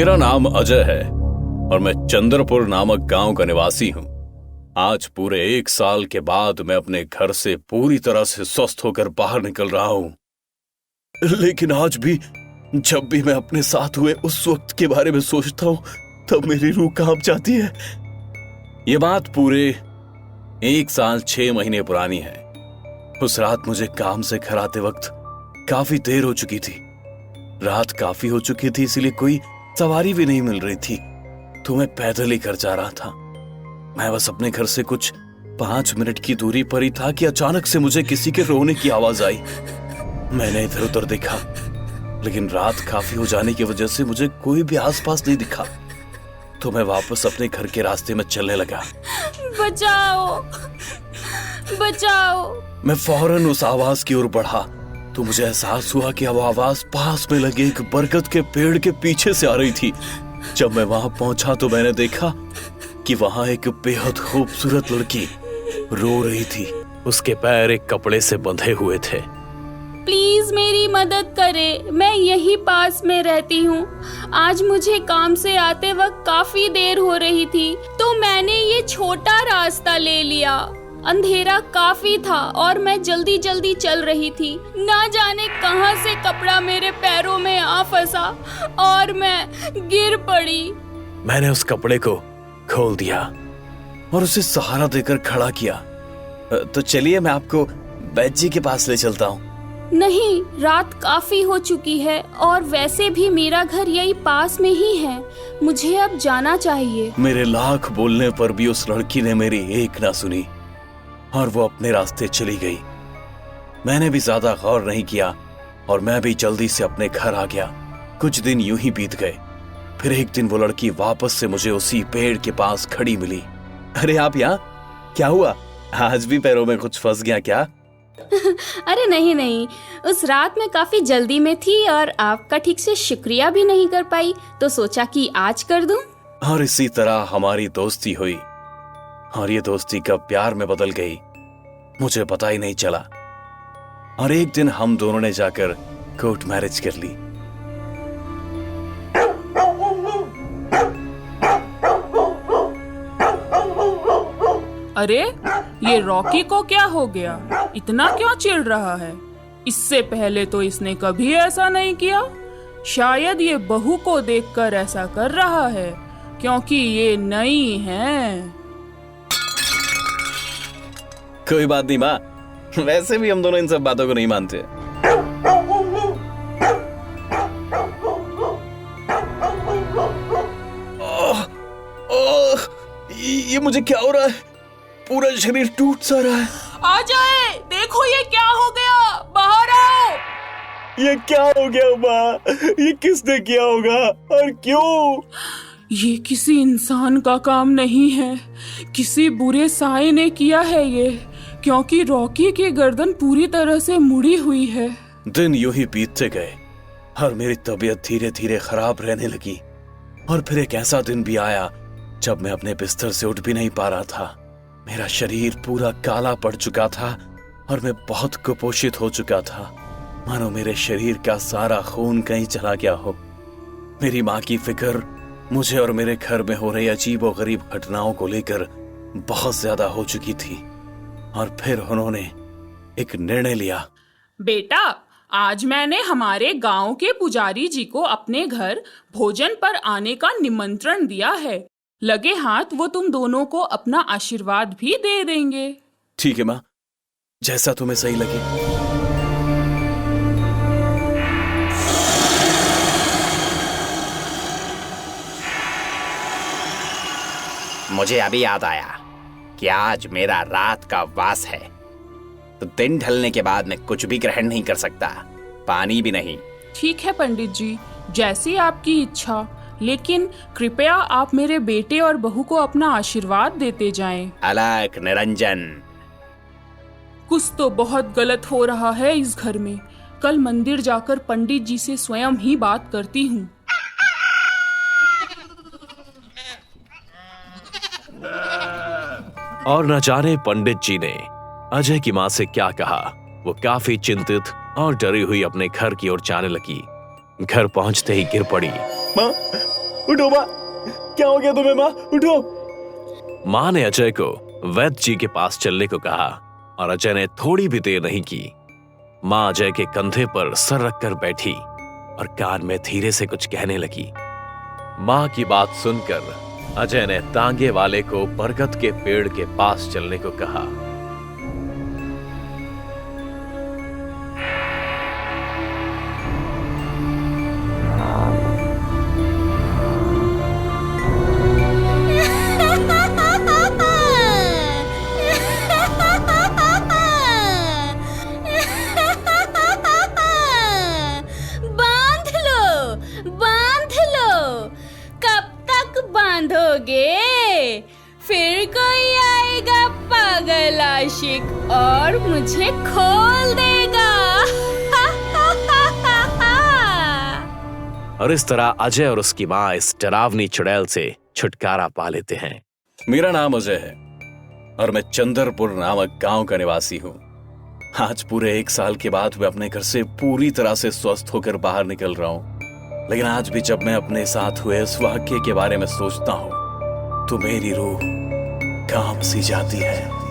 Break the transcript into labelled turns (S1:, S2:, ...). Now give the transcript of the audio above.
S1: मेरा नाम अजय है और मैं चंद्रपुर नामक गांव का निवासी हूं। आज पूरे 1 साल के बाद मैं अपने घर से पूरी तरह से स्वस्थ होकर बाहर निकल रहा हूं। लेकिन आज भी जब भी मैं अपने साथ हुए उस वक्त के बारे में सोचता हूं तब मेरी रूह कांप जाती है। ये बात पूरे 1 साल 6 महीने पुरानी है। उस रात मुझे काम से घर आते वक्त काफी देर हो चुकी थी। रात काफी हो चुकी थी, इसलिए कोई सवारी भी नहीं मिल रही थी, तो मैं पैदल ही घर जा रहा था। मैं बस अपने घर से कुछ 5 मिनट की दूरी पर ही था कि अचानक से मुझे किसी के रोने की आवाज आई। मैंने इधर उधर देखा, लेकिन रात काफी हो जाने की वजह से मुझे कोई भी आसपास नहीं दिखा, तो मैं वापस अपने घर के रास्ते में चलने लगा।
S2: बचाओ, बचाओ।
S1: मैं फौरन उस आवाज की ओर बढ़ा तो मुझे एहसास हुआ कि वो आवाज पास में लगे एक बरगद के पेड़ के पीछे से आ रही थी। जब मैं वहां पहुंचा तो मैंने देखा कि वहां एक बेहद खूबसूरत लड़की रो रही थी। उसके पैर एक कपड़े से बंधे हुए थे।
S2: प्लीज मेरी मदद करें, मैं यही पास में रहती हूँ। आज मुझे काम से आते वक्त काफी देर हो रही थी, तो मैंने ये छोटा रास्ता ले लिया। अंधेरा काफी था और मैं जल्दी जल्दी चल रही थी। ना जाने कहां से कपड़ा मेरे पैरों में आ फंसा और मैं गिर पड़ी।
S1: मैंने उस कपड़े को खोल दिया और उसे सहारा देकर खड़ा किया। तो चलिए मैं आपको बैद जी के पास ले चलता हूँ।
S2: नहीं, रात काफी हो चुकी है और वैसे भी मेरा घर यही पास में ही है। मुझे अब जाना चाहिए।
S1: मेरे लाख बोलने पर भी उस लड़की ने मेरी एक ना सुनी और वो अपने रास्ते चली गई। मैंने भी ज्यादा गौर नहीं किया और मैं भी जल्दी से अपने घर आ गया। कुछ दिन यूं ही बीत गए। फिर एक दिन वो लड़की वापस से मुझे उसी पेड़ के पास खड़ी मिली। अरे आप यहाँ? क्या हुआ? आज भी पैरों में कुछ फंस गया क्या?
S2: अरे नहीं नहीं, उस रात में काफी जल्दी में थी और आपका ठीक से शुक्रिया भी नहीं कर पाई, तो सोचा कि आज कर दूं।
S1: और इसी तरह हमारी दोस्ती हुई और ये दोस्ती कब प्यार में बदल गई मुझे पता ही नहीं चला। और एक दिन हम दोनों ने जाकर कोर्ट मैरिज कर ली।
S3: अरे ये रॉकी को क्या हो गया? इतना क्यों चिढ़ रहा है? इससे पहले तो इसने कभी ऐसा नहीं किया। शायद ये बहू को देखकर ऐसा कर रहा है, क्योंकि ये नई है।
S1: कोई बात नहीं माँ, वैसे भी हम दोनों इन सब बातों को नहीं मानते। ये मुझे क्या हो रहा है? पूरा शरीर टूट सा रहा है।
S3: आ जाए, देखो ये क्या हो गया, बाहर आओ।
S1: ये क्या हो गया माँ? ये किसने किया होगा और क्यों?
S3: ये किसी इंसान का काम नहीं है, किसी बुरे साए ने किया है ये, क्योंकि रॉकी की गर्दन पूरी तरह से मुड़ी हुई है।
S1: दिन यूं ही बीतते गए और मेरी तबीयत धीरे धीरे खराब रहने लगी। और फिर एक ऐसा दिन भी आया जब मैं अपने बिस्तर से उठ भी नहीं पा रहा था। मेरा शरीर पूरा काला पड़ चुका था और मैं बहुत कुपोषित हो चुका था, मानो मेरे शरीर का सारा खून कहीं चला गया हो। मेरी माँ की फिक्र मुझे और मेरे घर में हो रही अजीब और गरीब घटनाओं को लेकर बहुत ज्यादा हो चुकी थी। और फिर उन्होंने एक निर्णय लिया।
S3: बेटा, आज मैंने हमारे गांव के पुजारी जी को अपने घर भोजन पर आने का निमंत्रण दिया है। लगे हाथ वो तुम दोनों को अपना आशीर्वाद भी दे देंगे।
S1: ठीक है माँ, जैसा तुम्हें सही लगे।
S4: मुझे अभी याद आया कि आज मेरा रात का वास है, तो दिन ढलने के बाद मैं कुछ भी ग्रहण नहीं कर सकता, पानी भी नहीं।
S3: ठीक है पंडित जी, जैसी आपकी इच्छा, लेकिन कृपया आप मेरे बेटे और बहू को अपना आशीर्वाद देते जाएं।
S4: अलग निरंजन।
S3: कुछ तो बहुत गलत हो रहा है इस घर में। कल मंदिर जाकर पंडित जी से स्वयं ही बात करती हूँ।
S1: और न जाने पंडित जी ने अजय की माँ से क्या कहा। वो काफी चिंतित और डरी हुई अपने घर की ओर जाने लगी। घर पहुंचते ही गिर पड़ी। माँ, उठो माँ, क्या हो गया तुम्हें माँ, उठो।
S5: माँ ने अजय को वैद्य जी के पास चलने को कहा और अजय ने थोड़ी भी देर नहीं की। माँ अजय के कंधे पर सर रखकर बैठी और कान में धीरे से कुछ कहने लगी। माँ की बात सुनकर अजय ने तांगे वाले को बरगद के पेड़ के पास चलने को कहा।
S2: बांधोगे? फिर कोई आएगा पागल आशिक और मुझे खोल देगा।
S5: और इस तरह अजय और उसकी माँ इस डरावनी चुड़ैल से छुटकारा पा लेते हैं।
S1: मेरा नाम अजय है और मैं चंद्रपुर नामक गांव का निवासी हूँ। आज पूरे 1 साल के बाद मैं अपने घर से पूरी तरह से स्वस्थ होकर बाहर निकल रहा हूँ। लेकिन आज भी जब मैं अपने साथ हुए इस वाक्य के बारे में सोचता हूँ तो मेरी रूह कांप सी जाती है।